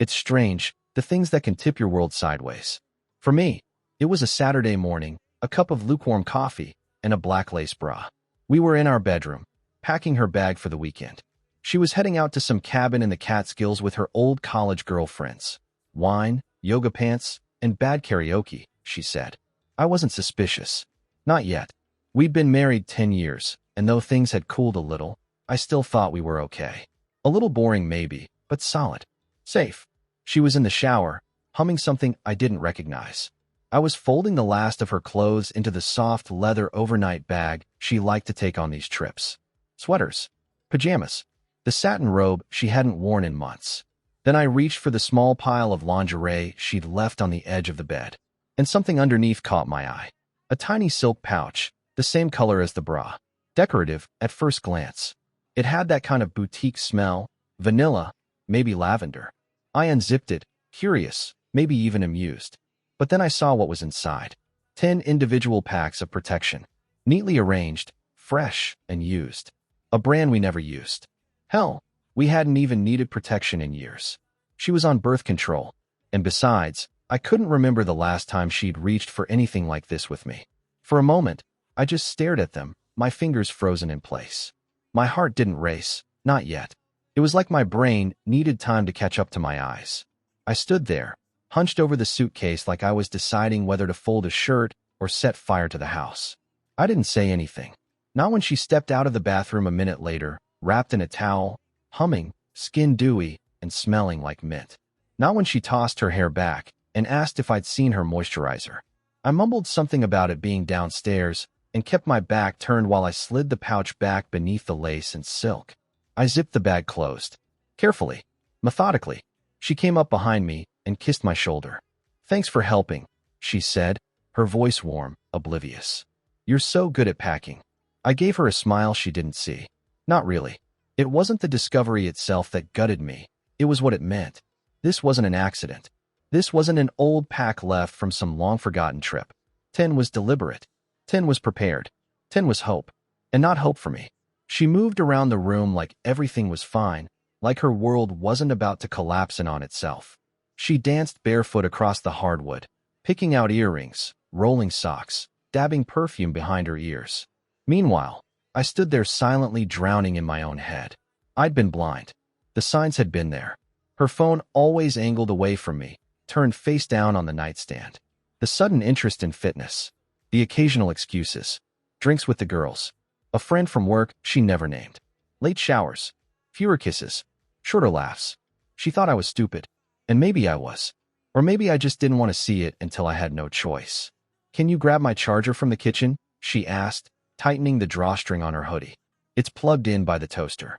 It's strange, the things that can tip your world sideways. For me, it was a Saturday morning, a cup of lukewarm coffee, and a black lace bra. We were in our bedroom, packing her bag for the weekend. She was heading out to some cabin in the Catskills with her old college girlfriends. Wine, yoga pants, and bad karaoke, she said. I wasn't suspicious. Not yet. We'd been married 10 years, and though things had cooled a little, I still thought we were okay. A little boring maybe, but solid. Safe. She was in the shower, humming something I didn't recognize. I was folding the last of her clothes into the soft leather overnight bag she liked to take on these trips. Sweaters. Pajamas. The satin robe she hadn't worn in months. Then I reached for the small pile of lingerie she'd left on the edge of the bed. And something underneath caught my eye. A tiny silk pouch, the same color as the bra. Decorative at first glance. It had that kind of boutique smell, vanilla, maybe lavender. I unzipped it, curious, maybe even amused. But then I saw what was inside. 10 individual packs of protection. Neatly arranged, fresh, and used. A brand we never used. Hell, we hadn't even needed protection in years. She was on birth control. And besides, I couldn't remember the last time she'd reached for anything like this with me. For a moment, I just stared at them, my fingers frozen in place. My heart didn't race, not yet. It was like my brain needed time to catch up to my eyes. I stood there, hunched over the suitcase like I was deciding whether to fold a shirt or set fire to the house. I didn't say anything. Not when she stepped out of the bathroom a minute later, wrapped in a towel, humming, skin dewy, and smelling like mint. Not when she tossed her hair back and asked if I'd seen her moisturizer. I mumbled something about it being downstairs and kept my back turned while I slid the pouch back beneath the lace and silk. I zipped the bag closed. Carefully, methodically. She came up behind me and kissed my shoulder. "Thanks for helping," she said, her voice warm, oblivious. "You're so good at packing." I gave her a smile she didn't see. Not really. It wasn't the discovery itself that gutted me. It was what it meant. This wasn't an accident. This wasn't an old pack left from some long-forgotten trip. 10 was deliberate. 10 was prepared. 10 was hope. And not hope for me. She moved around the room like everything was fine, like her world wasn't about to collapse in on itself. She danced barefoot across the hardwood, picking out earrings, rolling socks, dabbing perfume behind her ears. Meanwhile, I stood there silently drowning in my own head. I'd been blind. The signs had been there. Her phone always angled away from me, turned face down on the nightstand. The sudden interest in fitness. The occasional excuses. Drinks with the girls. A friend from work she never named. Late showers. Fewer kisses. Shorter laughs. She thought I was stupid. And maybe I was. Or maybe I just didn't want to see it until I had no choice. "Can you grab my charger from the kitchen?" she asked, tightening the drawstring on her hoodie. "It's plugged in by the toaster."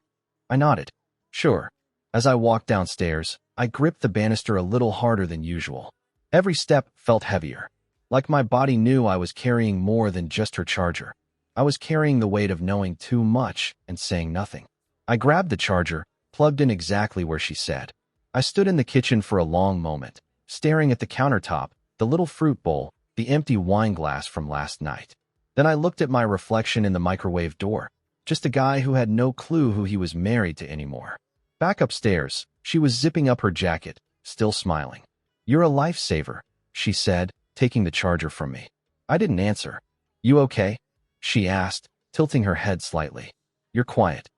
I nodded. "Sure." As I walked downstairs, I gripped the banister a little harder than usual. Every step felt heavier. Like my body knew I was carrying more than just her charger. I was carrying the weight of knowing too much and saying nothing. I grabbed the charger, plugged in exactly where she said. I stood in the kitchen for a long moment, staring at the countertop, the little fruit bowl, the empty wine glass from last night. Then I looked at my reflection in the microwave door, just a guy who had no clue who he was married to anymore. Back upstairs, she was zipping up her jacket, still smiling. "You're a lifesaver," she said, taking the charger from me. I didn't answer. "You okay?" she asked, tilting her head slightly. "You're quiet."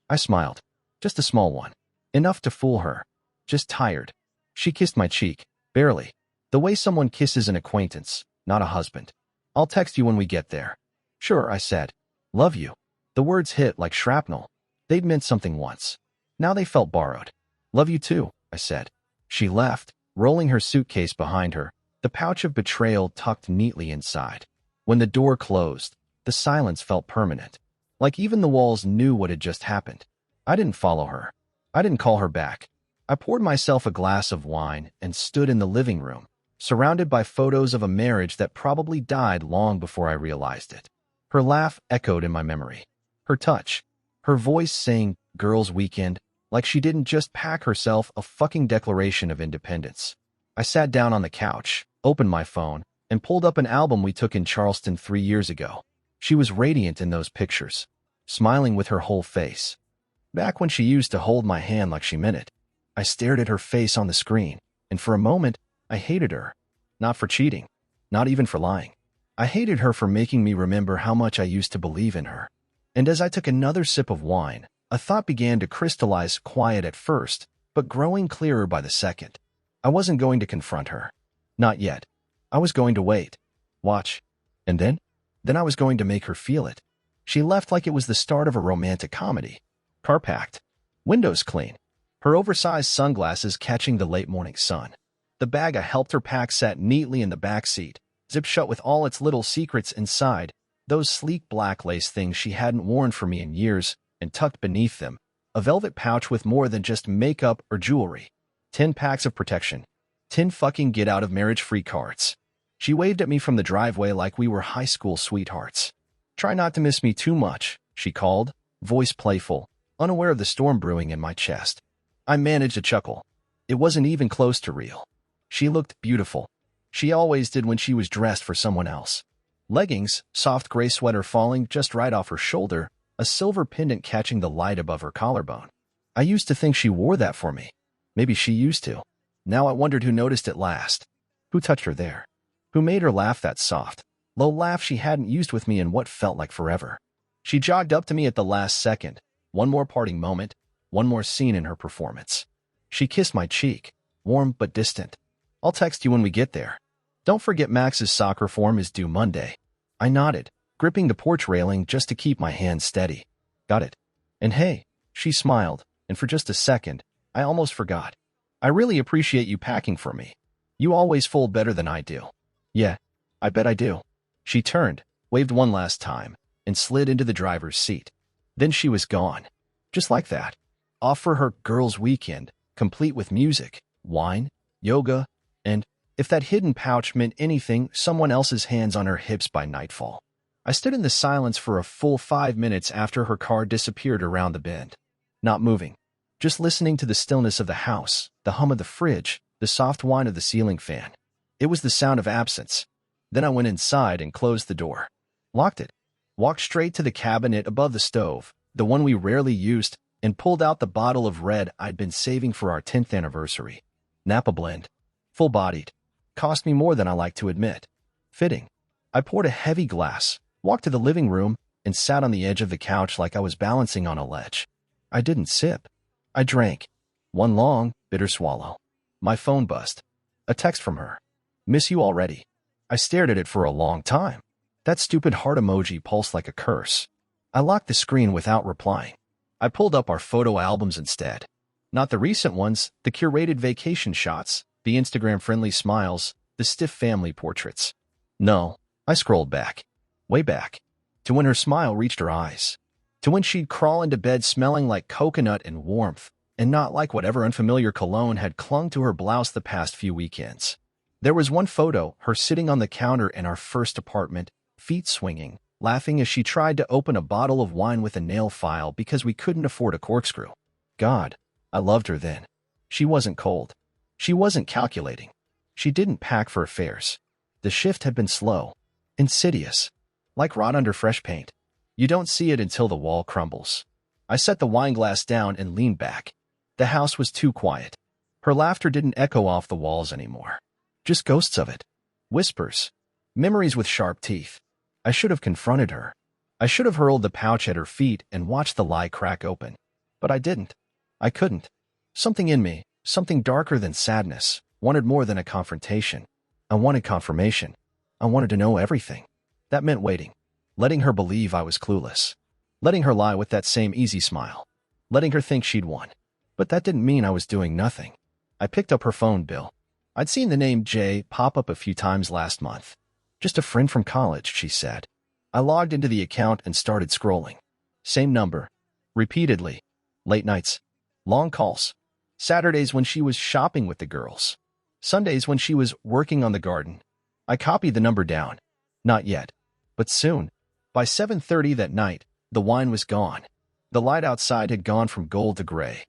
I smiled. Just a small one. Enough to fool her. Just tired. She kissed my cheek, barely. The way someone kisses an acquaintance, not a husband. "I'll text you when we get there." "Sure," I said. "Love you." The words hit like shrapnel. They'd meant something once. Now they felt borrowed. "Love you too," I said. She left, rolling her suitcase behind her, the pouch of betrayal tucked neatly inside. When the door closed, the silence felt permanent. Like even the walls knew what had just happened. I didn't follow her. I didn't call her back. I poured myself a glass of wine and stood in the living room, surrounded by photos of a marriage that probably died long before I realized it. Her laugh echoed in my memory. Her touch. Her voice saying, "Girls' Weekend," like she didn't just pack herself a fucking Declaration of Independence. I sat down on the couch, opened my phone, and pulled up an album we took in Charleston 3 years ago. She was radiant in those pictures, smiling with her whole face. Back when she used to hold my hand like she meant it. I stared at her face on the screen, and for a moment, I hated her. Not for cheating. Not even for lying. I hated her for making me remember how much I used to believe in her. And as I took another sip of wine, a thought began to crystallize, quiet at first, but growing clearer by the second. I wasn't going to confront her. Not yet. I was going to wait. Watch. And then? Then I was going to make her feel it. She left like it was the start of a romantic comedy. Car packed. Windows clean. Her oversized sunglasses catching the late morning sun. The bag I helped her pack sat neatly in the back seat, zipped shut with all its little secrets inside, those sleek black lace things she hadn't worn for me in years, and tucked beneath them, a velvet pouch with more than just makeup or jewelry. 10 packs of protection. 10 fucking get-out-of-marriage-free cards. She waved at me from the driveway like we were high school sweethearts. "Try not to miss me too much," she called, voice playful, unaware of the storm brewing in my chest. I managed a chuckle. It wasn't even close to real. She looked beautiful. She always did when she was dressed for someone else. Leggings, soft gray sweater falling just right off her shoulder, a silver pendant catching the light above her collarbone. I used to think she wore that for me. Maybe she used to. Now I wondered who noticed it last. Who touched her there? Who made her laugh that soft, low laugh she hadn't used with me in what felt like forever? She jogged up to me at the last second. One more parting moment, one more scene in her performance. She kissed my cheek, warm but distant. "I'll text you when we get there. Don't forget Max's soccer form is due Monday." I nodded, gripping the porch railing just to keep my hands steady. "Got it. And hey," she smiled, and for just a second, I almost forgot. "I really appreciate you packing for me. You always fold better than I do." "Yeah, I bet I do." She turned, waved one last time, and slid into the driver's seat. Then she was gone. Just like that. Off for her girls' weekend, complete with music, wine, yoga, and, if that hidden pouch meant anything, someone else's hands on her hips by nightfall. I stood in the silence for a full 5 minutes after her car disappeared around the bend. Not moving. Just listening to the stillness of the house, the hum of the fridge, the soft whine of the ceiling fan. It was the sound of absence. Then I went inside and closed the door. Locked it. Walked straight to the cabinet above the stove, the one we rarely used, and pulled out the bottle of red I'd been saving for our 10th anniversary. Napa blend. Full-bodied. Cost me more than I like to admit. Fitting. I poured a heavy glass, walked to the living room, and sat on the edge of the couch like I was balancing on a ledge. I didn't sip. I drank. One long, bitter swallow. My phone buzzed. A text from her. "Miss you already." I stared at it for a long time. That stupid heart emoji pulsed like a curse. I locked the screen without replying. I pulled up our photo albums instead. Not the recent ones, the curated vacation shots, the Instagram-friendly smiles, the stiff family portraits. No, I scrolled back. Way back. To when her smile reached her eyes. To when she'd crawl into bed smelling like coconut and warmth, and not like whatever unfamiliar cologne had clung to her blouse the past few weekends. There was one photo, her sitting on the counter in our first apartment, feet swinging, laughing as she tried to open a bottle of wine with a nail file because we couldn't afford a corkscrew. God, I loved her then. She wasn't cold. She wasn't calculating. She didn't pack for affairs. The shift had been slow, insidious, like rot under fresh paint. You don't see it until the wall crumbles. I set the wine glass down and leaned back. The house was too quiet. Her laughter didn't echo off the walls anymore. Just ghosts of it. Whispers. Memories with sharp teeth. I should have confronted her. I should have hurled the pouch at her feet and watched the lie crack open. But I didn't. I couldn't. Something in me, something darker than sadness, wanted more than a confrontation. I wanted confirmation. I wanted to know everything. That meant waiting. Letting her believe I was clueless. Letting her lie with that same easy smile. Letting her think she'd won. But that didn't mean I was doing nothing. I picked up her phone bill. I'd seen the name Jay pop up a few times last month. "Just a friend from college," she said. I logged into the account and started scrolling. Same number. Repeatedly. Late nights. Long calls. Saturdays when she was shopping with the girls. Sundays when she was working on the garden. I copied the number down. Not yet. But soon. By 7:30 that night, the wine was gone. The light outside had gone from gold to gray.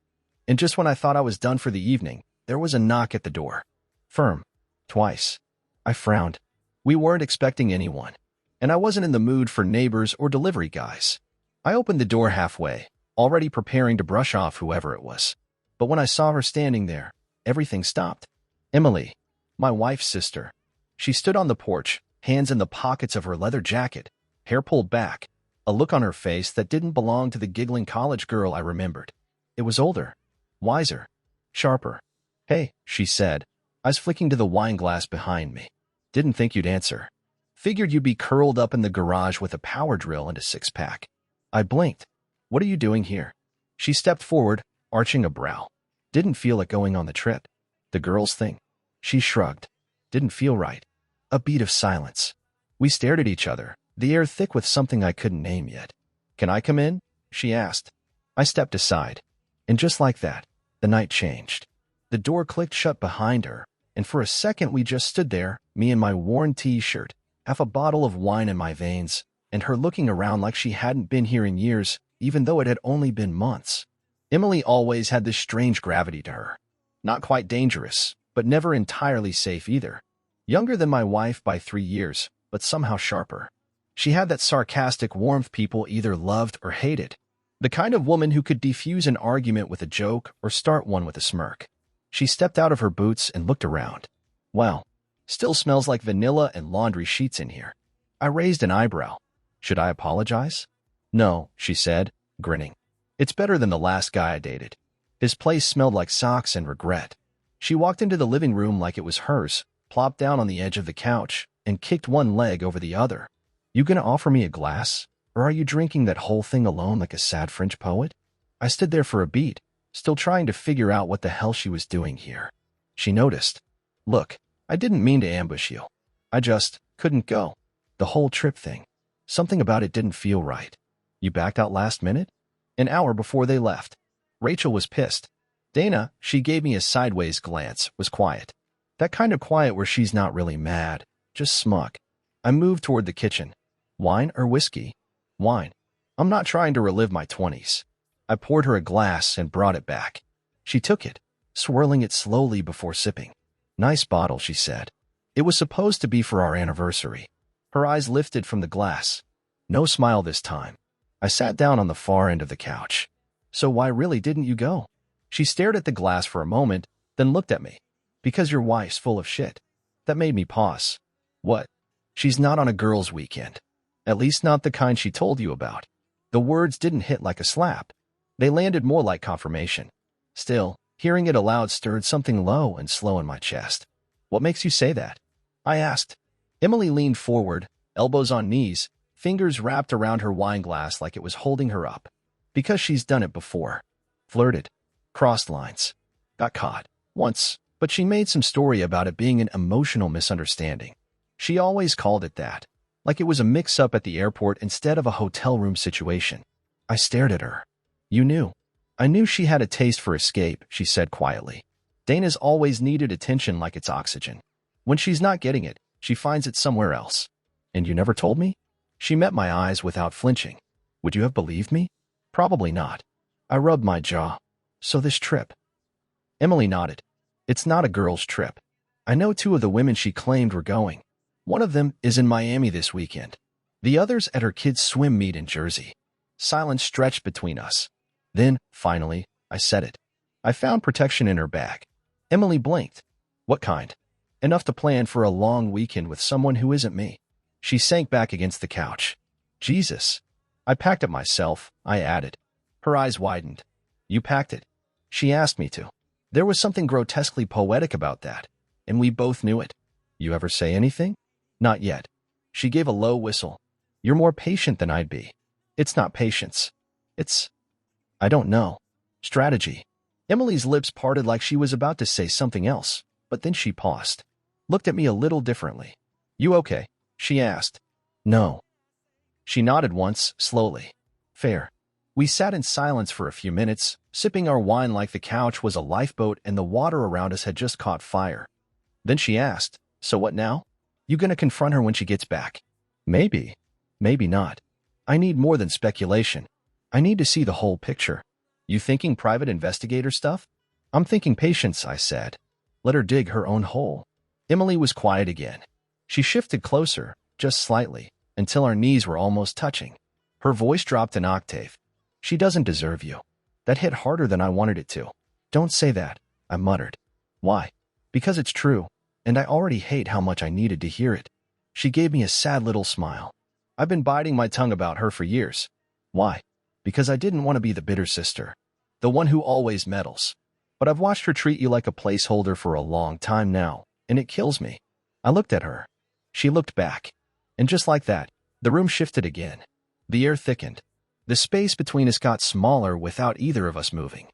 And just when I thought I was done for the evening, there was a knock at the door. Firm. Twice. I frowned. We weren't expecting anyone. And I wasn't in the mood for neighbors or delivery guys. I opened the door halfway, already preparing to brush off whoever it was. But when I saw her standing there, everything stopped. Emily, my wife's sister. She stood on the porch, hands in the pockets of her leather jacket, hair pulled back, a look on her face that didn't belong to the giggling college girl I remembered. It was older, wiser, sharper. "Hey," she said, eyes flicking to the wine glass behind me. "Didn't think you'd answer. Figured you'd be curled up in the garage with a power drill and a six-pack." I blinked. "What are you doing here?" She stepped forward, arching a brow. "Didn't feel like going on the trip." "The girls thing?" She shrugged. "Didn't feel right." A beat of silence. We stared at each other, the air thick with something I couldn't name yet. "Can I come in?" she asked. I stepped aside. And just like that, the night changed. The door clicked shut behind her, and for a second we just stood there, me in my worn t-shirt, half a bottle of wine in my veins, and her looking around like she hadn't been here in years, even though it had only been months. Emily always had this strange gravity to her. Not quite dangerous, but never entirely safe either. Younger than my wife by 3 years, but somehow sharper. She had that sarcastic warmth people either loved or hated. The kind of woman who could defuse an argument with a joke or start one with a smirk. She stepped out of her boots and looked around. "Wow, still smells like vanilla and laundry sheets in here." I raised an eyebrow. "Should I apologize?" "No," she said, grinning. "It's better than the last guy I dated. His place smelled like socks and regret." She walked into the living room like it was hers, plopped down on the edge of the couch, and kicked one leg over the other. "You gonna offer me a glass? Or are you drinking that whole thing alone like a sad French poet?" I stood there for a beat, still trying to figure out what the hell she was doing here. She noticed. "Look, I didn't mean to ambush you. I just couldn't go. The whole trip thing. Something about it didn't feel right." "You backed out last minute?" "An hour before they left." Rachel was pissed. Dana, she gave me a sideways glance, was quiet. That kind of quiet where she's not really mad, just smug. I moved toward the kitchen. "Wine or whiskey?" "Wine. I'm not trying to relive my 20s. I poured her a glass and brought it back. She took it, swirling it slowly before sipping. "Nice bottle," she said. "It was supposed to be for our anniversary." Her eyes lifted from the glass. No smile this time. I sat down on the far end of the couch. "So why really didn't you go?" She stared at the glass for a moment, then looked at me. "Because your wife's full of shit." That made me pause. "What?" "She's not on a girls' weekend. At least not the kind she told you about." The words didn't hit like a slap. They landed more like confirmation. Still, hearing it aloud stirred something low and slow in my chest. "What makes you say that?" I asked. Emily leaned forward, elbows on knees, fingers wrapped around her wine glass like it was holding her up. "Because she's done it before. Flirted. Crossed lines. Got caught. Once. But she made some story about it being an emotional misunderstanding. She always called it that. Like it was a mix-up at the airport instead of a hotel room situation." I stared at her. "You knew." "I knew she had a taste for escape," she said quietly. "Dana's always needed attention like it's oxygen. When she's not getting it, she finds it somewhere else." "And you never told me?" She met my eyes without flinching. "Would you have believed me?" "Probably not." I rubbed my jaw. "So this trip?" Emily nodded. "It's not a girl's trip. I know 2 of the women she claimed were going. One of them is in Miami this weekend. The other's at her kid's swim meet in Jersey." Silence stretched between us. Then, finally, I said it. "I found protection in her bag." Emily blinked. "What kind?" "Enough to plan for a long weekend with someone who isn't me." She sank back against the couch. "Jesus." "I packed it myself," I added. Her eyes widened. "You packed it?" "She asked me to." There was something grotesquely poetic about that, and we both knew it. "You ever say anything?" "Not yet." She gave a low whistle. "You're more patient than I'd be." "It's not patience. It's, I don't know, strategy." Emily's lips parted like she was about to say something else, but then she paused. Looked at me a little differently. "You okay?" she asked. "No." She nodded once, slowly. "Fair." We sat in silence for a few minutes, sipping our wine like the couch was a lifeboat and the water around us had just caught fire. Then she asked, "So what now? You gonna confront her when she gets back?" "Maybe. Maybe not. I need more than speculation. I need to see the whole picture." "You thinking private investigator stuff?" "I'm thinking patience," I said. "Let her dig her own hole." Emily was quiet again. She shifted closer, just slightly, until our knees were almost touching. Her voice dropped an octave. "She doesn't deserve you." That hit harder than I wanted it to. Don't say that, I muttered. Why? Because it's true, and I already hate how much I needed to hear it. She gave me a sad little smile. I've been biting my tongue about her for years. Why? Because I didn't want to be the bitter sister, the one who always meddles. But I've watched her treat you like a placeholder for a long time now, and it kills me. I looked at her. She looked back. And just like that, the room shifted again. The air thickened. The space between us got smaller without either of us moving.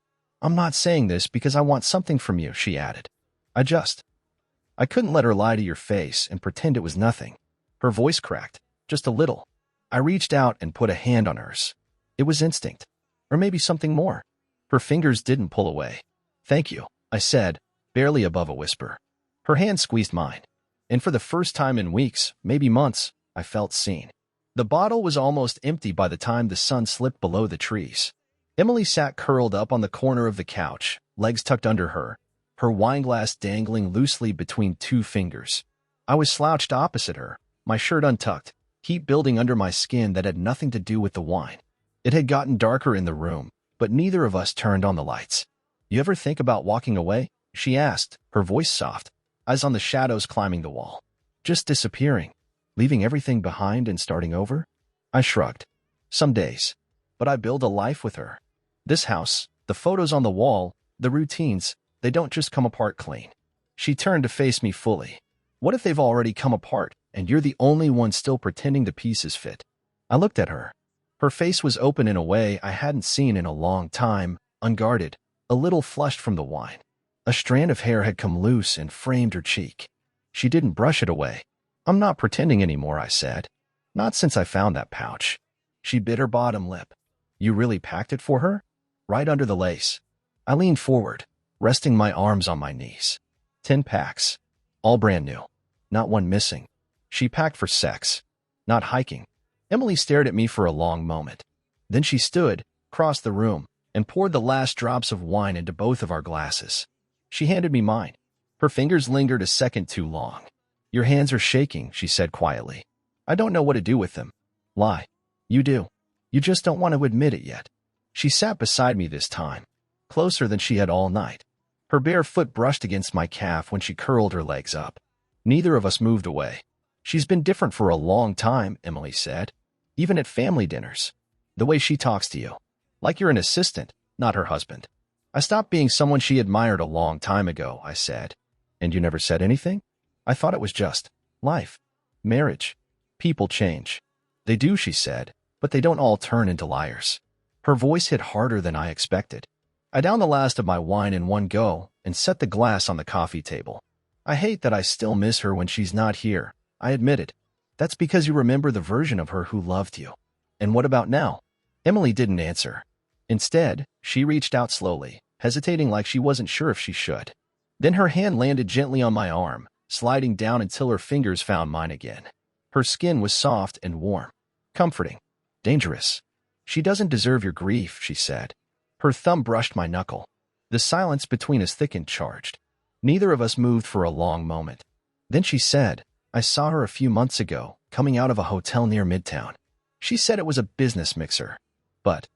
I'm not saying this because I want something from you, she added. I couldn't let her lie to your face and pretend it was nothing. Her voice cracked, just a little. I reached out and put a hand on hers. It was instinct. Or maybe something more. Her fingers didn't pull away. Thank you, I said, barely above a whisper. Her hand squeezed mine. And for the first time in weeks, maybe months, I felt seen. The bottle was almost empty by the time the sun slipped below the trees. Emily sat curled up on the corner of the couch, legs tucked under her wineglass dangling loosely between two fingers. I was slouched opposite her, my shirt untucked, heat building under my skin that had nothing to do with the wine. It had gotten darker in the room, but neither of us turned on the lights. You ever think about walking away? She asked, her voice soft, eyes on the shadows climbing the wall. Just disappearing, leaving everything behind and starting over? I shrugged. Some days. But I build a life with her. This house, the photos on the wall, the routines, they don't just come apart clean. She turned to face me fully. What if they've already come apart, and you're the only one still pretending the pieces fit? I looked at her. Her face was open in a way I hadn't seen in a long time, unguarded, a little flushed from the wine. A strand of hair had come loose and framed her cheek. She didn't brush it away. I'm not pretending anymore, I said. Not since I found that pouch. She bit her bottom lip. You really packed it for her? Right under the lace. I leaned forward, resting my arms on my knees. 10 packs. All brand new. Not one missing. She packed for sex, not hiking. Emily stared at me for a long moment. Then she stood, crossed the room, and poured the last drops of wine into both of our glasses. She handed me mine. Her fingers lingered a second too long. Your hands are shaking, she said quietly. I don't know what to do with them. Lie. You do. You just don't want to admit it yet. She sat beside me this time, closer than she had all night. Her bare foot brushed against my calf when she curled her legs up. Neither of us moved away. She's been different for a long time, Emily said. Even at family dinners. The way she talks to you. Like you're an assistant, not her husband. I stopped being someone she admired a long time ago, I said. And you never said anything? I thought it was just life. Marriage. People change. They do, she said, but they don't all turn into liars. Her voice hit harder than I expected. I downed the last of my wine in one go and set the glass on the coffee table. I hate that I still miss her when she's not here, I admitted. That's because you remember the version of her who loved you. And what about now? Emily didn't answer. Instead, she reached out slowly, hesitating like she wasn't sure if she should. Then her hand landed gently on my arm, sliding down until her fingers found mine again. Her skin was soft and warm. Comforting. Dangerous. She doesn't deserve your grief, she said. Her thumb brushed my knuckle. The silence between us thickened, charged. Neither of us moved for a long moment. Then she said, I saw her a few months ago, coming out of a hotel near Midtown. She said it was a business mixer. But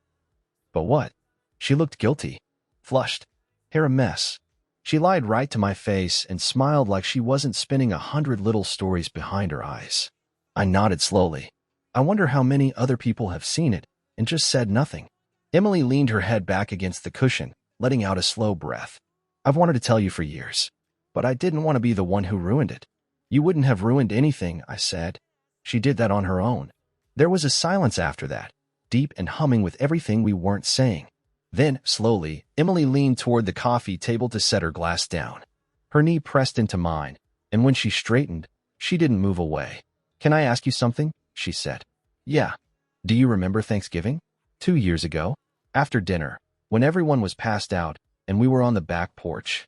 what? She looked guilty, flushed, hair a mess. She lied right to my face and smiled like she wasn't spinning 100 little stories behind her eyes. I nodded slowly. I wonder how many other people have seen it and just said nothing. Emily leaned her head back against the cushion, letting out a slow breath. I've wanted to tell you for years, but I didn't want to be the one who ruined it. You wouldn't have ruined anything, I said. She did that on her own. There was a silence after that, deep and humming with everything we weren't saying. Then, slowly, Emily leaned toward the coffee table to set her glass down. Her knee pressed into mine, and when she straightened, she didn't move away. Can I ask you something? She said. Yeah. Do you remember Thanksgiving? 2 years ago? After dinner, when everyone was passed out, and we were on the back porch.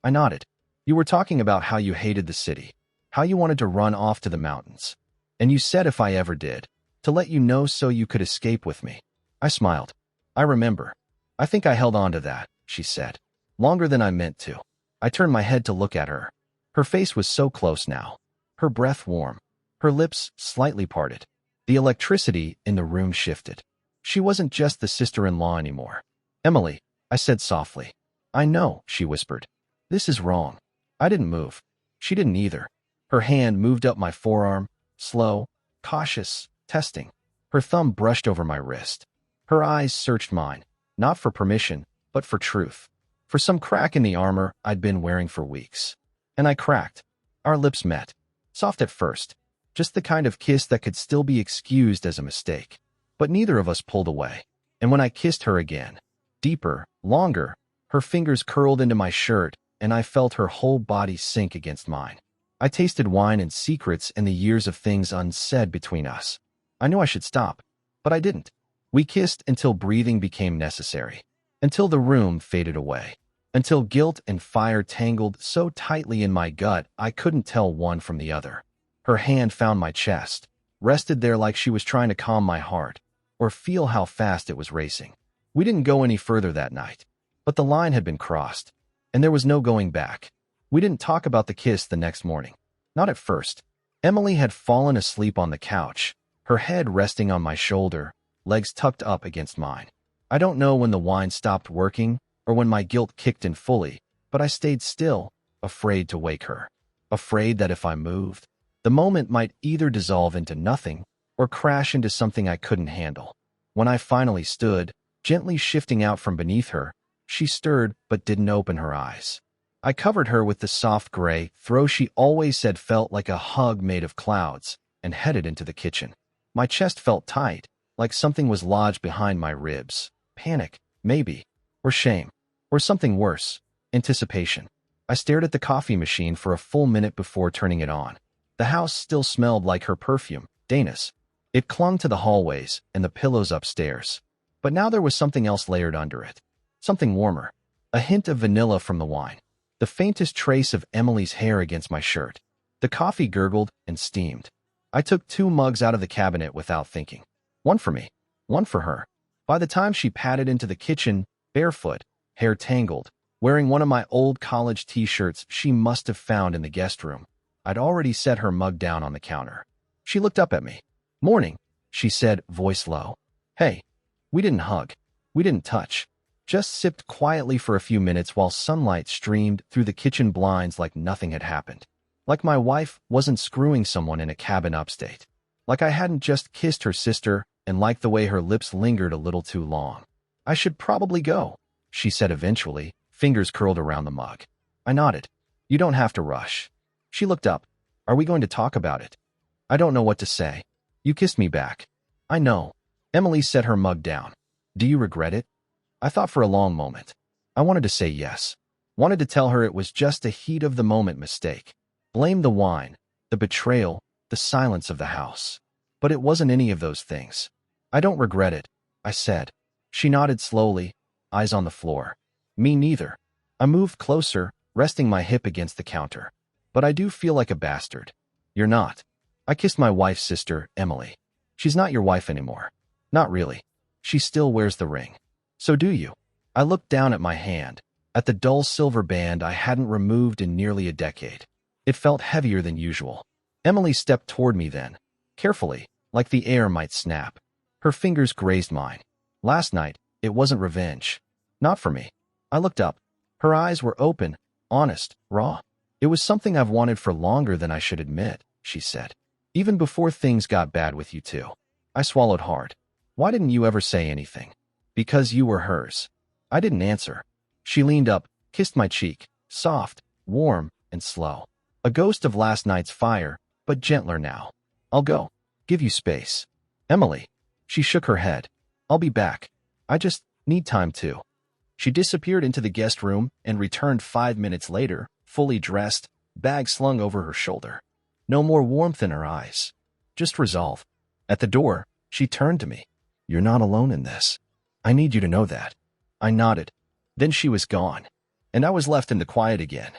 I nodded. You were talking about how you hated the city, how you wanted to run off to the mountains. And you said if I ever did, to let you know so you could escape with me. I smiled. I remember. I think I held on to that, she said. Longer than I meant to. I turned my head to look at her. Her face was so close now. Her breath warm. Her lips slightly parted. The electricity in the room shifted. She wasn't just the sister-in-law anymore. Emily, I said softly. I know, she whispered. This is wrong. I didn't move. She didn't either. Her hand moved up my forearm, slow, cautious, testing. Her thumb brushed over my wrist. Her eyes searched mine, not for permission, but for truth. For some crack in the armor I'd been wearing for weeks. And I cracked. Our lips met. Soft at first. Just the kind of kiss that could still be excused as a mistake. But neither of us pulled away. And when I kissed her again, deeper, longer, her fingers curled into my shirt, and I felt her whole body sink against mine. I tasted wine and secrets and the years of things unsaid between us. I knew I should stop, but I didn't. We kissed until breathing became necessary, until the room faded away, until guilt and fire tangled so tightly in my gut I couldn't tell one from the other. Her hand found my chest, rested there like she was trying to calm my heart, or feel how fast it was racing. We didn't go any further that night, but the line had been crossed, and there was no going back. We didn't talk about the kiss the next morning. Not at first. Emily had fallen asleep on the couch, her head resting on my shoulder, legs tucked up against mine. I don't know when the wine stopped working or when my guilt kicked in fully, but I stayed still, afraid to wake her. Afraid that if I moved, the moment might either dissolve into nothing or crash into something I couldn't handle. When I finally stood, gently shifting out from beneath her, she stirred but didn't open her eyes. I covered her with the soft gray throw she always said felt like a hug made of clouds, and headed into the kitchen. My chest felt tight, like something was lodged behind my ribs. Panic, maybe, or shame, or something worse, anticipation. I stared at the coffee machine for a full minute before turning it on. The house still smelled like her perfume, Dana's. It clung to the hallways and the pillows upstairs. But now there was something else layered under it. Something warmer. A hint of vanilla from the wine. The faintest trace of Emily's hair against my shirt. The coffee gurgled and steamed. I took 2 mugs out of the cabinet without thinking. One for me, one for her. By the time she padded into the kitchen, barefoot, hair tangled, wearing one of my old college t-shirts she must have found in the guest room, I'd already set her mug down on the counter. She looked up at me. Morning, she said, voice low. Hey. We didn't hug. We didn't touch. Just sipped quietly for a few minutes while sunlight streamed through the kitchen blinds like nothing had happened. Like my wife wasn't screwing someone in a cabin upstate. Like I hadn't just kissed her sister, and like the way her lips lingered a little too long. I should probably go, she said eventually, fingers curled around the mug. I nodded. You don't have to rush. She looked up. Are we going to talk about it? I don't know what to say. You kissed me back. I know. Emily set her mug down. Do you regret it? I thought for a long moment. I wanted to say yes. Wanted to tell her it was just a heat of the moment mistake. Blame the wine, the betrayal, the silence of the house. But it wasn't any of those things. I don't regret it, I said. She nodded slowly, eyes on the floor. Me neither. I moved closer, resting my hip against the counter. But I do feel like a bastard. You're not. I kissed my wife's sister, Emily. She's not your wife anymore. Not really. She still wears the ring. So do you. I looked down at my hand, at the dull silver band I hadn't removed in nearly a decade. It felt heavier than usual. Emily stepped toward me then, carefully, like the air might snap. Her fingers grazed mine. Last night, it wasn't revenge. Not for me. I looked up. Her eyes were open, honest, raw. It was something I've wanted for longer than I should admit, she said. Even before things got bad with you two. I swallowed hard. Why didn't you ever say anything? Because you were hers. I didn't answer. She leaned up, kissed my cheek, soft, warm, and slow. A ghost of last night's fire, but gentler now. I'll go. Give you space. Emily. She shook her head. I'll be back. I just need time too. She disappeared into the guest room and returned 5 minutes later, fully dressed, bag slung over her shoulder. No more warmth in her eyes. Just resolve. At the door, she turned to me. You're not alone in this. I need you to know that. I nodded. Then she was gone. And I was left in the quiet again.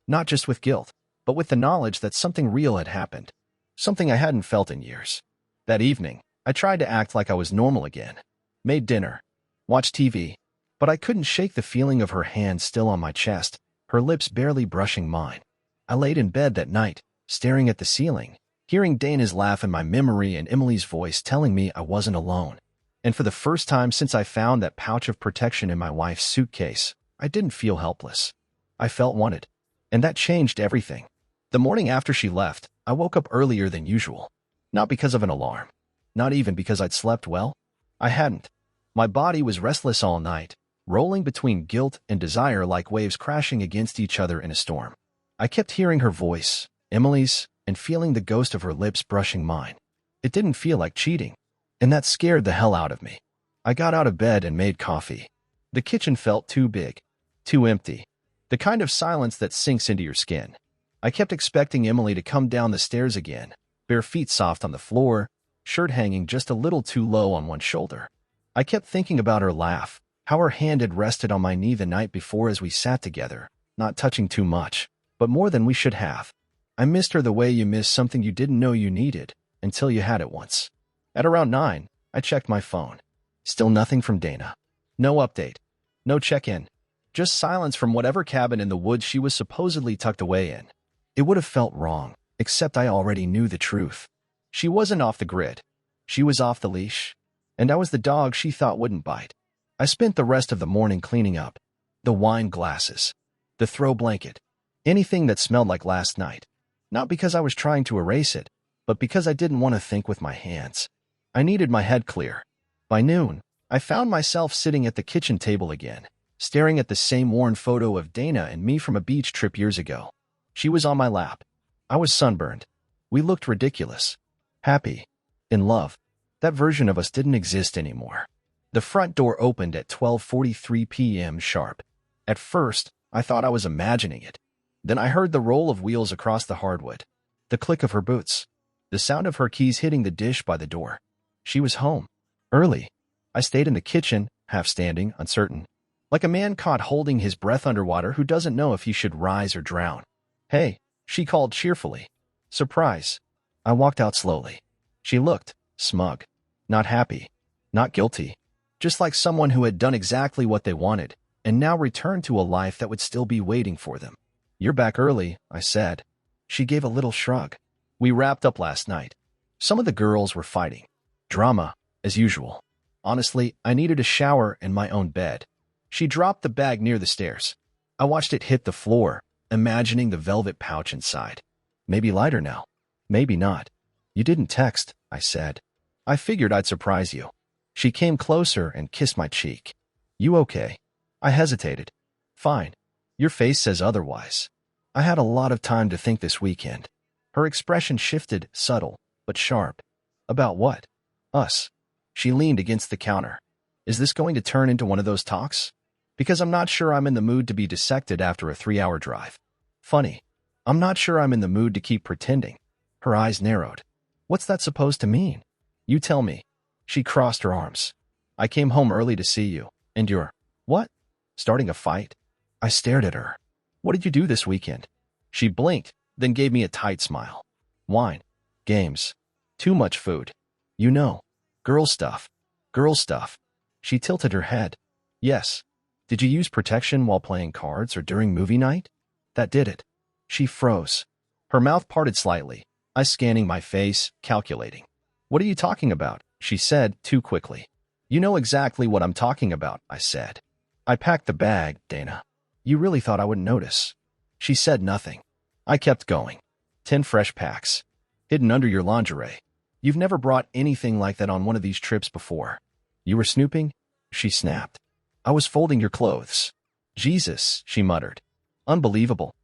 Not just with guilt, but with the knowledge that something real had happened. Something I hadn't felt in years. That evening, I tried to act like I was normal again. Made dinner. Watched TV. But I couldn't shake the feeling of her hand still on my chest, her lips barely brushing mine. I laid in bed that night, staring at the ceiling, hearing Dana's laugh in my memory and Emily's voice telling me I wasn't alone. And for the first time since I found that pouch of protection in my wife's suitcase, I didn't feel helpless. I felt wanted. And that changed everything. The morning after she left, I woke up earlier than usual. Not because of an alarm. Not even because I'd slept well. I hadn't. My body was restless all night, rolling between guilt and desire like waves crashing against each other in a storm. I kept hearing her voice, Emily's, and feeling the ghost of her lips brushing mine. It didn't feel like cheating, and that scared the hell out of me. I got out of bed and made coffee. The kitchen felt too big, too empty, the kind of silence that sinks into your skin. I kept expecting Emily to come down the stairs again, bare feet soft on the floor, shirt hanging just a little too low on one shoulder. I kept thinking about her laugh, how her hand had rested on my knee the night before as we sat together, not touching too much, but more than we should have. I missed her the way you miss something you didn't know you needed until you had it once. At around 9, I checked my phone. Still nothing from Dana. No update. No check-in. Just silence from whatever cabin in the woods she was supposedly tucked away in. It would have felt wrong, except I already knew the truth. She wasn't off the grid. She was off the leash. And I was the dog she thought wouldn't bite. I spent the rest of the morning cleaning up. The wine glasses. The throw blanket. Anything that smelled like last night. Not because I was trying to erase it, but because I didn't want to think with my hands. I needed my head clear. By noon, I found myself sitting at the kitchen table again, staring at the same worn photo of Dana and me from a beach trip years ago. She was on my lap. I was sunburned. We looked ridiculous. Happy. In love. That version of us didn't exist anymore. The front door opened at 12:43 p.m. sharp. At first, I thought I was imagining it. Then I heard the roll of wheels across the hardwood, the click of her boots, the sound of her keys hitting the dish by the door. She was home. Early. I stayed in the kitchen, half standing, uncertain. Like a man caught holding his breath underwater who doesn't know if he should rise or drown. Hey, she called cheerfully. Surprise. I walked out slowly. She looked smug. Not happy. Not guilty. Just like someone who had done exactly what they wanted and now returned to a life that would still be waiting for them. You're back early, I said. She gave a little shrug. We wrapped up last night. Some of the girls were fighting. Drama, as usual. Honestly, I needed a shower and my own bed. She dropped the bag near the stairs. I watched it hit the floor, imagining the velvet pouch inside. Maybe lighter now. Maybe not. You didn't text, I said. I figured I'd surprise you. She came closer and kissed my cheek. You okay? I hesitated. Fine. Your face says otherwise. I had a lot of time to think this weekend. Her expression shifted, subtle, but sharp. About what? Us. She leaned against the counter. Is this going to turn into one of those talks? Because I'm not sure I'm in the mood to be dissected after a 3-hour drive. Funny. I'm not sure I'm in the mood to keep pretending. Her eyes narrowed. What's that supposed to mean? You tell me. She crossed her arms. I came home early to see you. And you're... What? Starting a fight? I stared at her. What did you do this weekend? She blinked, then gave me a tight smile. Wine. Games. Too much food. You know. Girl stuff. Girl stuff. She tilted her head. Yes. Did you use protection while playing cards or during movie night? That did it. She froze. Her mouth parted slightly. I scanning my face, calculating. What are you talking about? She said, too quickly. You know exactly what I'm talking about, I said. I packed the bag, Dana. You really thought I wouldn't notice. She said nothing. I kept going. 10 fresh packs. Hidden under your lingerie. You've never brought anything like that on one of these trips before. You were snooping? She snapped. I was folding your clothes. Jesus, she muttered. Unbelievable.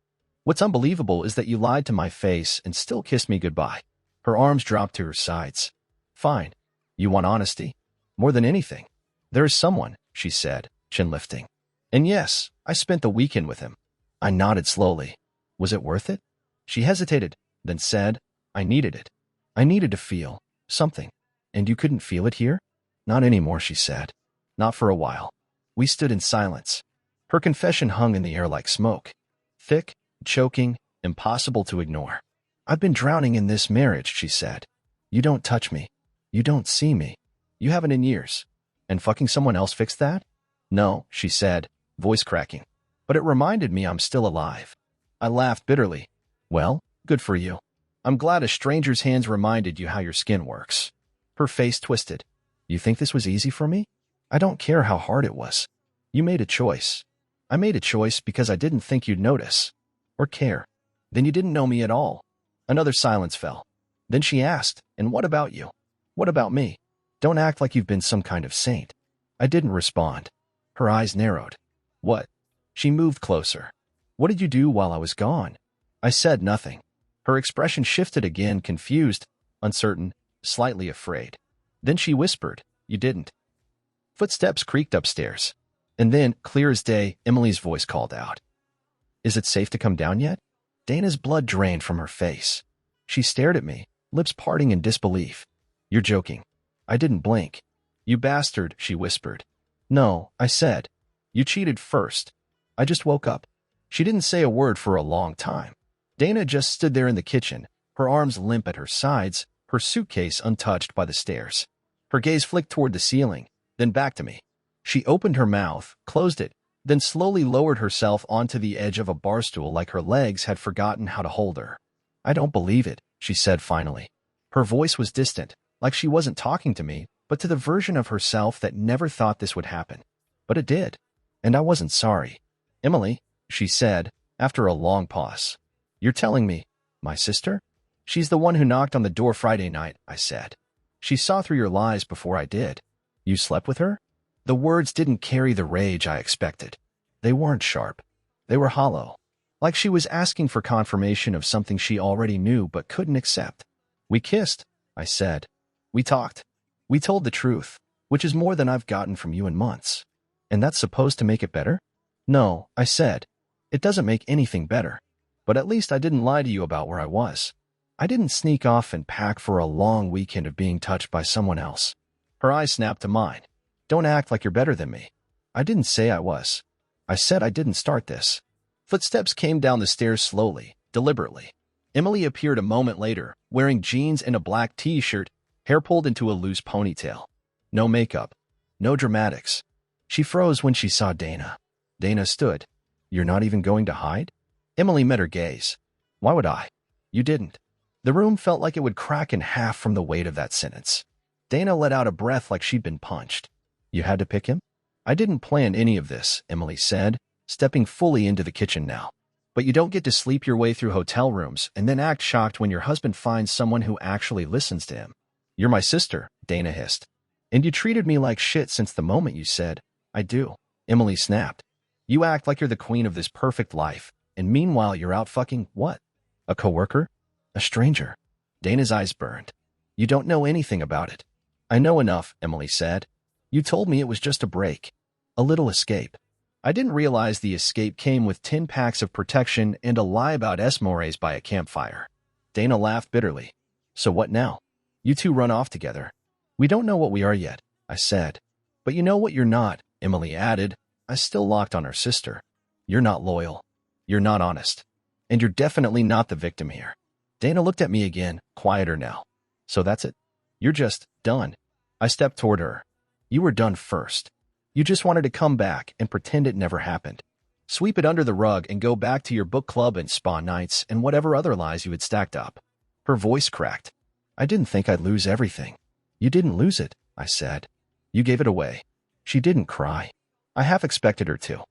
What's unbelievable is that you lied to my face and still kissed me goodbye. Her arms dropped to her sides. Fine. You want honesty? More than anything. There is someone, she said, chin lifting. And yes, I spent the weekend with him. I nodded slowly. Was it worth it? She hesitated, then said, I needed it. I needed to feel something. And you couldn't feel it here? Not anymore, she said. Not for a while. We stood in silence. Her confession hung in the air like smoke. Thick, choking, impossible to ignore. I've been drowning in this marriage, she said. You don't touch me. You don't see me. You haven't in years. And fucking someone else fixed that? No, she said, voice cracking. But it reminded me I'm still alive. I laughed bitterly. Well, good for you. I'm glad a stranger's hands reminded you how your skin works. Her face twisted. You think this was easy for me? I don't care how hard it was. You made a choice. I made a choice because I didn't think you'd notice. Or care. Then you didn't know me at all. Another silence fell. Then she asked, and what about you? What about me? Don't act like you've been some kind of saint. I didn't respond. Her eyes narrowed. What? She moved closer. What did you do while I was gone? I said nothing. Her expression shifted again, confused, uncertain, slightly afraid. Then she whispered, you didn't. Footsteps creaked upstairs. And then, clear as day, Emily's voice called out. Is it safe to come down yet? Dana's blood drained from her face. She stared at me, lips parting in disbelief. You're joking. I didn't blink. You bastard, she whispered. No, I said. You cheated first. I just woke up. She didn't say a word for a long time. Dana just stood there in the kitchen, her arms limp at her sides, her suitcase untouched by the stairs. Her gaze flicked toward the ceiling, then back to me. She opened her mouth, closed it, then slowly lowered herself onto the edge of a bar stool like her legs had forgotten how to hold her. I don't believe it, she said finally. Her voice was distant, like she wasn't talking to me, but to the version of herself that never thought this would happen. But it did. And I wasn't sorry. Emily, she said, after a long pause. You're telling me, my sister? She's the one who knocked on the door Friday night, I said. She saw through your lies before I did. You slept with her? The words didn't carry the rage I expected. They weren't sharp. They were hollow. Like she was asking for confirmation of something she already knew but couldn't accept. We kissed, I said. We talked. We told the truth, which is more than I've gotten from you in months. And that's supposed to make it better? No, I said. It doesn't make anything better. But at least I didn't lie to you about where I was. I didn't sneak off and pack for a long weekend of being touched by someone else. Her eyes snapped to mine. Don't act like you're better than me. I didn't say I was. I said I didn't start this. Footsteps came down the stairs slowly, deliberately. Emily appeared a moment later, wearing jeans and a black t-shirt, hair pulled into a loose ponytail. No makeup. No dramatics. She froze when she saw Dana. Dana stood. You're not even going to hide? Emily met her gaze. Why would I? You didn't. The room felt like it would crack in half from the weight of that sentence. Dana let out a breath like she'd been punched. You had to pick him? I didn't plan any of this, Emily said, stepping fully into the kitchen now. But you don't get to sleep your way through hotel rooms and then act shocked when your husband finds someone who actually listens to him. You're my sister, Dana hissed. And you treated me like shit since the moment you said, I do. Emily snapped. You act like you're the queen of this perfect life, and meanwhile you're out fucking what? A coworker? A stranger? Dana's eyes burned. You don't know anything about it. I know enough, Emily said. You told me it was just a break. A little escape. I didn't realize the escape came with 10 packs of protection and a lie about s'mores by a campfire. Dana laughed bitterly. So what now? You two run off together. We don't know what we are yet, I said. But you know what you're not, Emily added, eyes still locked on her sister. You're not loyal. You're not honest. And you're definitely not the victim here. Dana looked at me again, quieter now. So that's it? You're just done. I stepped toward her. You were done first. You just wanted to come back and pretend it never happened. Sweep it under the rug and go back to your book club and spa nights and whatever other lies you had stacked up. Her voice cracked. I didn't think I'd lose everything. You didn't lose it, I said. You gave it away. She didn't cry. I half expected her to.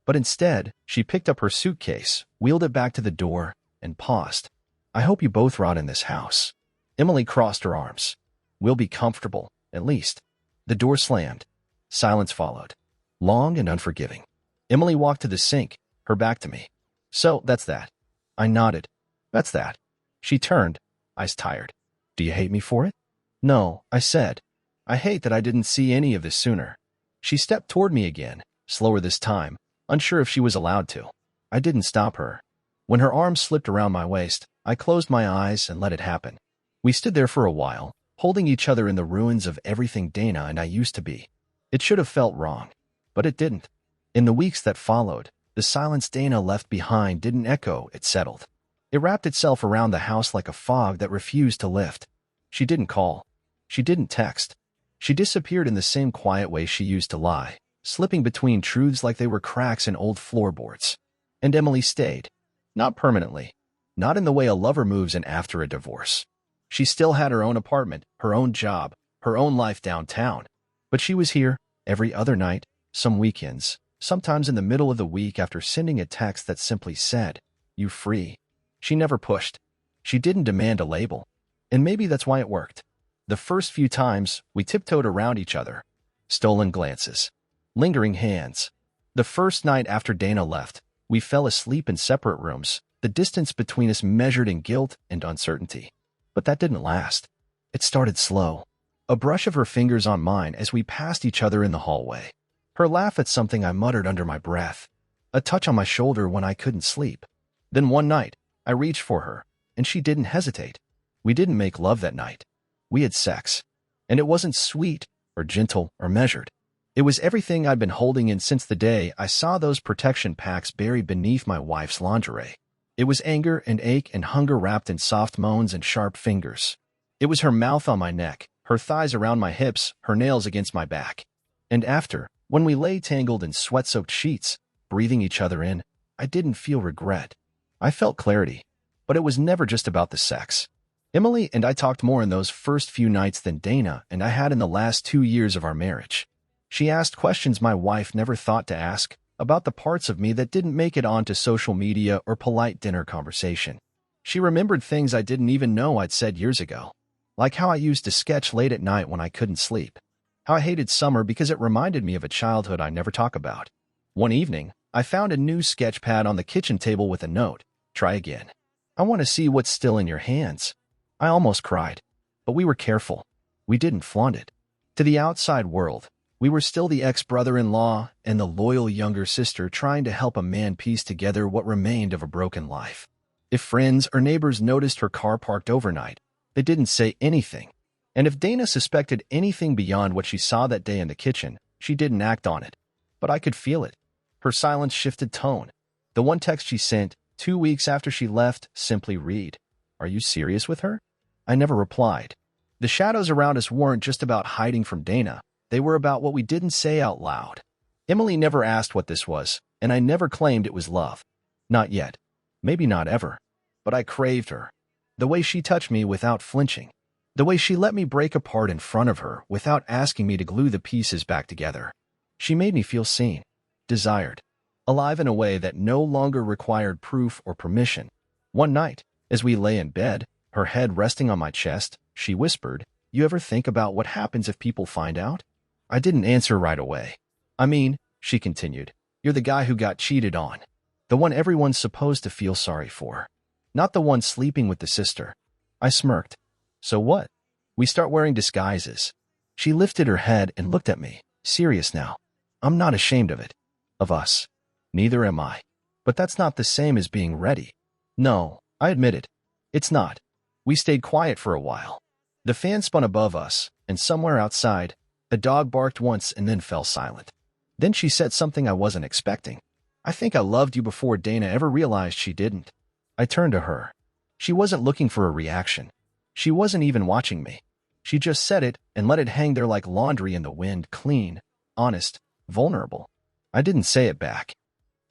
But instead, she picked up her suitcase, wheeled it back to the door, and paused. I hope you both rot in this house. Emily crossed her arms. We'll be comfortable, at least. The door slammed. Silence followed. Long and unforgiving. Emily walked to the sink, her back to me. So, that's that. I nodded. That's that. She turned, eyes tired. Do you hate me for it? No, I said. I hate that I didn't see any of this sooner. She stepped toward me again, slower this time, unsure if she was allowed to. I didn't stop her. When her arms slipped around my waist, I closed my eyes and let it happen. We stood there for a while, holding each other in the ruins of everything Dana and I used to be. It should have felt wrong, but it didn't. In the weeks that followed, the silence Dana left behind didn't echo, it settled. It wrapped itself around the house like a fog that refused to lift. She didn't call. She didn't text. She disappeared in the same quiet way she used to lie, slipping between truths like they were cracks in old floorboards. And Emily stayed. Not permanently. Not in the way a lover moves in after a divorce. She still had her own apartment, her own job, her own life downtown. But she was here, every other night, some weekends, sometimes in the middle of the week after sending a text that simply said, "You free?" She never pushed. She didn't demand a label. And maybe that's why it worked. The first few times, we tiptoed around each other. Stolen glances. Lingering hands. The first night after Dana left, we fell asleep in separate rooms, the distance between us measured in guilt and uncertainty. But that didn't last. It started slow. A brush of her fingers on mine as we passed each other in the hallway. Her laugh at something I muttered under my breath. A touch on my shoulder when I couldn't sleep. Then one night, I reached for her, and she didn't hesitate. We didn't make love that night. We had sex. And it wasn't sweet or gentle or measured. It was everything I'd been holding in since the day I saw those protection packs buried beneath my wife's lingerie. It was anger and ache and hunger wrapped in soft moans and sharp fingers. It was her mouth on my neck, her thighs around my hips, her nails against my back. And after, when we lay tangled in sweat-soaked sheets, breathing each other in, I didn't feel regret. I felt clarity. But it was never just about the sex. Emily and I talked more in those first few nights than Dana and I had in the last 2 years of our marriage. She asked questions my wife never thought to ask, about the parts of me that didn't make it onto social media or polite dinner conversation. She remembered things I didn't even know I'd said years ago, like how I used to sketch late at night when I couldn't sleep, how I hated summer because it reminded me of a childhood I never talk about. One evening, I found a new sketch pad on the kitchen table with a note, "Try again. I want to see what's still in your hands." I almost cried, but we were careful. We didn't flaunt it. To the outside world, we were still the ex-brother-in-law and the loyal younger sister trying to help a man piece together what remained of a broken life. If friends or neighbors noticed her car parked overnight, they didn't say anything. And if Dana suspected anything beyond what she saw that day in the kitchen, she didn't act on it. But I could feel it. Her silence shifted tone. The one text she sent, 2 weeks after she left, simply read, "Are you serious with her?" I never replied. The shadows around us weren't just about hiding from Dana. They were about what we didn't say out loud. Emily never asked what this was, and I never claimed it was love. Not yet. Maybe not ever. But I craved her. The way she touched me without flinching. The way she let me break apart in front of her without asking me to glue the pieces back together. She made me feel seen, desired, alive in a way that no longer required proof or permission. One night, as we lay in bed, her head resting on my chest, she whispered, "You ever think about what happens if people find out?" I didn't answer right away. "I mean," she continued, "you're the guy who got cheated on. The one everyone's supposed to feel sorry for. Not the one sleeping with the sister." I smirked. "So what? We start wearing disguises." She lifted her head and looked at me, serious now. "I'm not ashamed of it. Of us. Neither am I. But that's not the same as being ready." "No," I admitted. "It's not." We stayed quiet for a while. The fan spun above us, and somewhere outside, the dog barked once and then fell silent. Then she said something I wasn't expecting. "I think I loved you before Dana ever realized she didn't." I turned to her. She wasn't looking for a reaction. She wasn't even watching me. She just said it and let it hang there like laundry in the wind, clean, honest, vulnerable. I didn't say it back.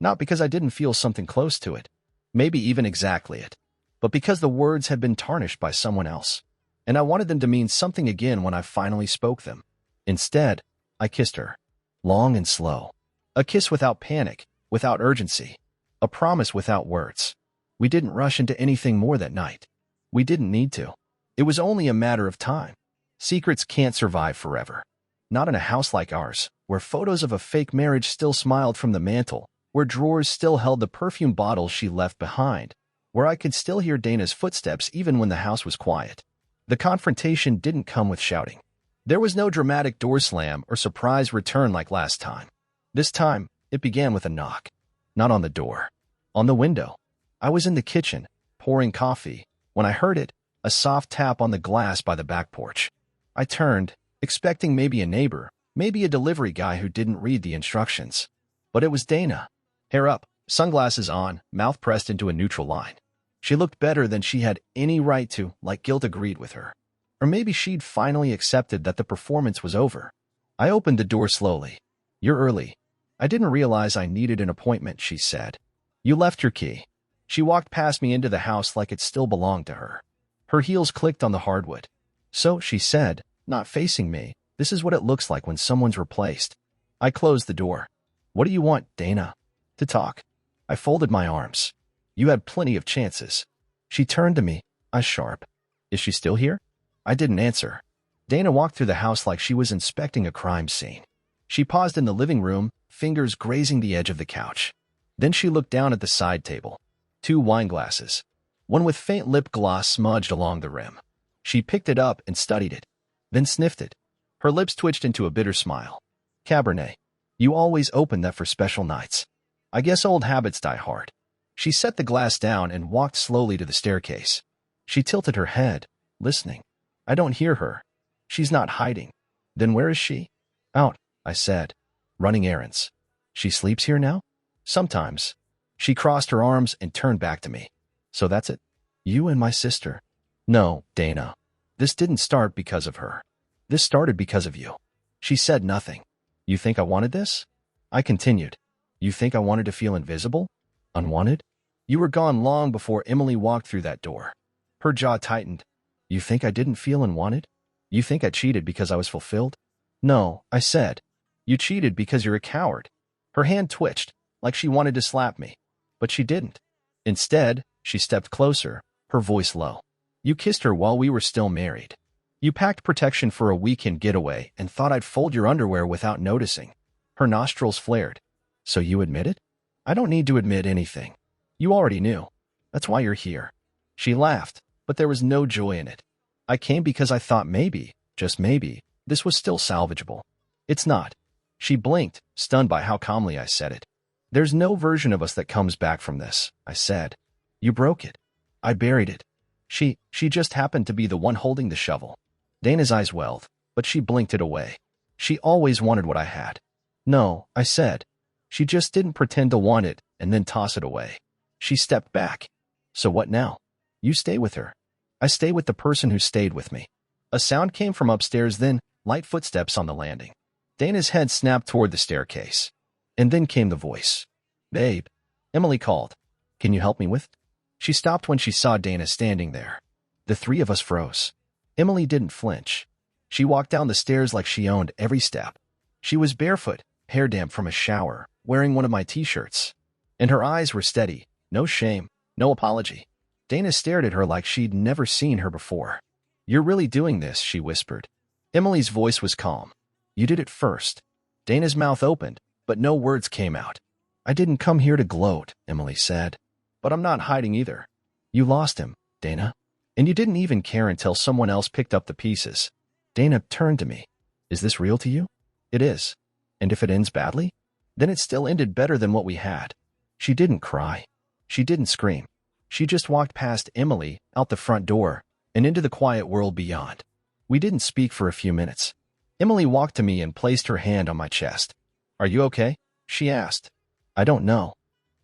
Not because I didn't feel something close to it, maybe even exactly it, but because the words had been tarnished by someone else, and I wanted them to mean something again when I finally spoke them. Instead, I kissed her, long and slow. A kiss without panic, without urgency. A promise without words. We didn't rush into anything more that night. We didn't need to. It was only a matter of time. Secrets can't survive forever. Not in a house like ours, where photos of a fake marriage still smiled from the mantel, where drawers still held the perfume bottles she left behind, where I could still hear Dana's footsteps even when the house was quiet. The confrontation didn't come with shouting. There was no dramatic door slam or surprise return like last time. This time, it began with a knock. Not on the door. On the window. I was in the kitchen, pouring coffee, when I heard it, a soft tap on the glass by the back porch. I turned, expecting maybe a neighbor, maybe a delivery guy who didn't read the instructions. But it was Dana. Hair up, sunglasses on, mouth pressed into a neutral line. She looked better than she had any right to, like guilt agreed with her. Or maybe she'd finally accepted that the performance was over. I opened the door slowly. "You're early." "I didn't realize I needed an appointment," she said. "You left your key." She walked past me into the house like it still belonged to her. Her heels clicked on the hardwood. "So," she said, not facing me, "this is what it looks like when someone's replaced." I closed the door. What do you want, Dana? To talk. I folded my arms. You had plenty of chances. She turned to me, eyes sharp. Is she still here? I didn't answer. Dana walked through the house like she was inspecting a crime scene. She paused in the living room, fingers grazing the edge of the couch. Then she looked down at the side table. 2 wine glasses, one with faint lip gloss smudged along the rim. She picked it up and studied it, then sniffed it. Her lips twitched into a bitter smile. Cabernet. You always open that for special nights. I guess old habits die hard. She set the glass down and walked slowly to the staircase. She tilted her head, listening. I don't hear her. She's not hiding. Then where is she? Out, I said. Running errands. She sleeps here now? Sometimes. She crossed her arms and turned back to me. So that's it? You and my sister? No, Dana. This didn't start because of her. This started because of you. She said nothing. You think I wanted this? I continued. You think I wanted to feel invisible? Unwanted? You were gone long before Emily walked through that door. Her jaw tightened. You think I didn't feel unwanted? You think I cheated because I was fulfilled? No, I said. You cheated because you're a coward. Her hand twitched, like she wanted to slap me. But she didn't. Instead, she stepped closer, her voice low. You kissed her while we were still married. You packed protection for a weekend getaway and thought I'd fold your underwear without noticing. Her nostrils flared. So you admit it? I don't need to admit anything. You already knew. That's why you're here. She laughed, but there was no joy in it. I came because I thought maybe, just maybe, this was still salvageable. It's not. She blinked, stunned by how calmly I said it. There's no version of us that comes back from this, I said. You broke it. I buried it. She just happened to be the one holding the shovel. Dana's eyes welled, but she blinked it away. She always wanted what I had. No, I said. She just didn't pretend to want it and then toss it away. She stepped back. So what now? You stay with her. I stay with the person who stayed with me. A sound came from upstairs, then light footsteps on the landing. Dana's head snapped toward the staircase. And then came the voice. Babe, Emily called. Can you help me with? She stopped when she saw Dana standing there. The 3 of us froze. Emily didn't flinch. She walked down the stairs like she owned every step. She was barefoot, hair damp from a shower, wearing one of my t-shirts. And her eyes were steady, no shame, no apology. Dana stared at her like she'd never seen her before. You're really doing this, she whispered. Emily's voice was calm. You did it first. Dana's mouth opened, but no words came out. I didn't come here to gloat, Emily said. But I'm not hiding either. You lost him, Dana. And you didn't even care until someone else picked up the pieces. Dana turned to me. Is this real to you? It is. And if it ends badly? Then it still ended better than what we had. She didn't cry. She didn't scream. She just walked past Emily, out the front door, and into the quiet world beyond. We didn't speak for a few minutes. Emily walked to me and placed her hand on my chest. Are you okay? She asked. I don't know.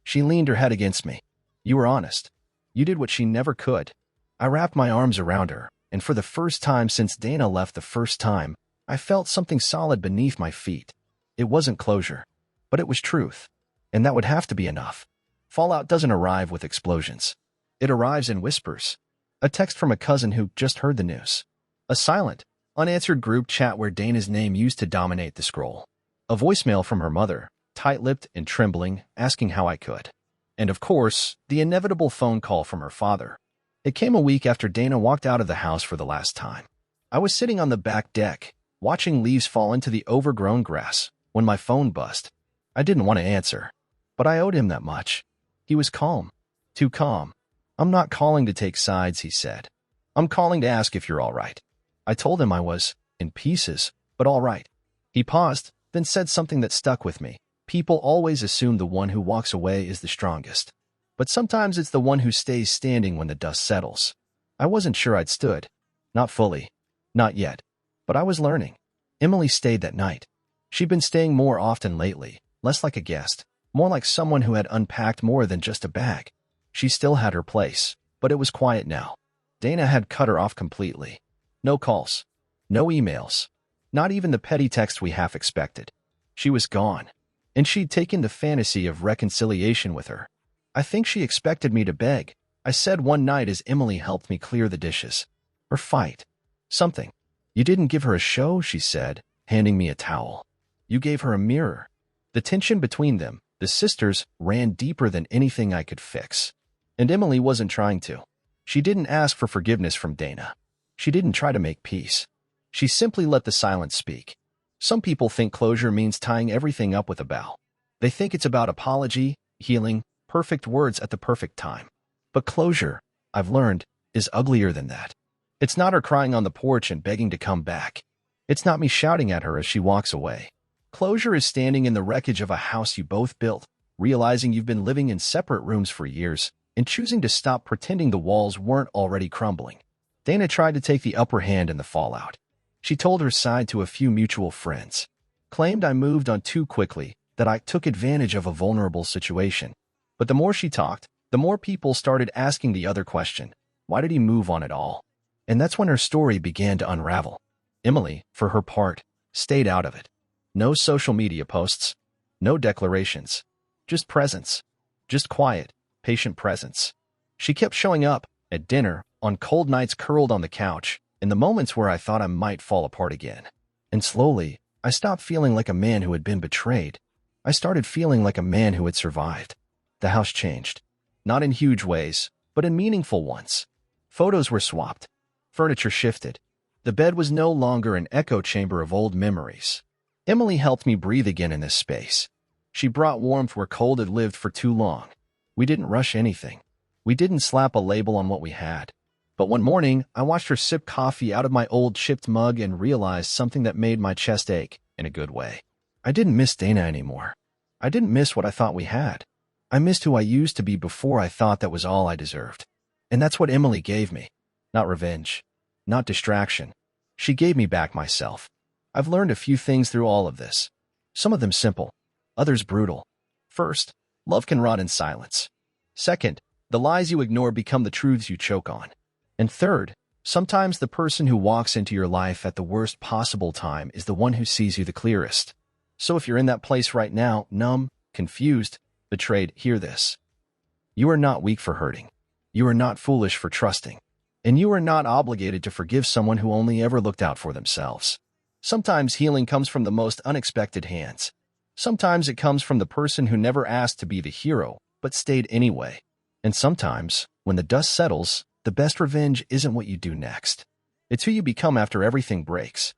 She leaned her head against me. You were honest. You did what she never could. I wrapped my arms around her, and for the first time since Dana left the first time, I felt something solid beneath my feet. It wasn't closure, but it was truth. And that would have to be enough. Fallout doesn't arrive with explosions. It arrives in whispers. A text from a cousin who just heard the news. A silent, unanswered group chat where Dana's name used to dominate the scroll. A voicemail from her mother, tight-lipped and trembling, asking how I could. And of course, the inevitable phone call from her father. It came a week after Dana walked out of the house for the last time. I was sitting on the back deck, watching leaves fall into the overgrown grass, when my phone buzzed. I didn't want to answer, but I owed him that much. He was calm. Too calm. I'm not calling to take sides, he said. I'm calling to ask if you're all right. I told him I was, in pieces, but all right. He paused, then said something that stuck with me. People always assume the one who walks away is the strongest. But sometimes it's the one who stays standing when the dust settles. I wasn't sure I'd stood. Not fully. Not yet. But I was learning. Emily stayed that night. She'd been staying more often lately, less like a guest, more like someone who had unpacked more than just a bag. She still had her place, but it was quiet now. Dana had cut her off completely. No calls. No emails. Not even the petty text we half expected. She was gone. And she'd taken the fantasy of reconciliation with her. I think she expected me to beg, I said one night as Emily helped me clear the dishes. Or fight. Something. You didn't give her a show, she said, handing me a towel. You gave her a mirror. The tension between them, the sisters, ran deeper than anything I could fix. And Emily wasn't trying to. She didn't ask for forgiveness from Dana. She didn't try to make peace. She simply let the silence speak. Some people think closure means tying everything up with a bow. They think it's about apology, healing, perfect words at the perfect time. But closure, I've learned, is uglier than that. It's not her crying on the porch and begging to come back. It's not me shouting at her as she walks away. Closure is standing in the wreckage of a house you both built, realizing you've been living in separate rooms for years, and choosing to stop pretending the walls weren't already crumbling. Dana tried to take the upper hand in the fallout. She told her side to a few mutual friends, claimed I moved on too quickly, that I took advantage of a vulnerable situation. But the more she talked, the more people started asking the other question, why did he move on at all? And that's when her story began to unravel. Emily, for her part, stayed out of it. No social media posts, no declarations, just presence, just quiet, patient presence. She kept showing up, at dinner, on cold nights curled on the couch, in the moments where I thought I might fall apart again. And slowly, I stopped feeling like a man who had been betrayed. I started feeling like a man who had survived. The house changed. Not in huge ways, but in meaningful ones. Photos were swapped. Furniture shifted. The bed was no longer an echo chamber of old memories. Emily helped me breathe again in this space. She brought warmth where cold had lived for too long. We didn't rush anything. We didn't slap a label on what we had. But one morning, I watched her sip coffee out of my old chipped mug and realized something that made my chest ache, in a good way. I didn't miss Dana anymore. I didn't miss what I thought we had. I missed who I used to be before I thought that was all I deserved. And that's what Emily gave me. Not revenge. Not distraction. She gave me back myself. I've learned a few things through all of this. Some of them simple, others brutal. First, love can rot in silence. Second, the lies you ignore become the truths you choke on. And third, sometimes the person who walks into your life at the worst possible time is the one who sees you the clearest. So if you're in that place right now, numb, confused, betrayed, hear this. You are not weak for hurting. You are not foolish for trusting. And you are not obligated to forgive someone who only ever looked out for themselves. Sometimes healing comes from the most unexpected hands. Sometimes it comes from the person who never asked to be the hero, but stayed anyway. And sometimes, when the dust settles, the best revenge isn't what you do next. It's who you become after everything breaks.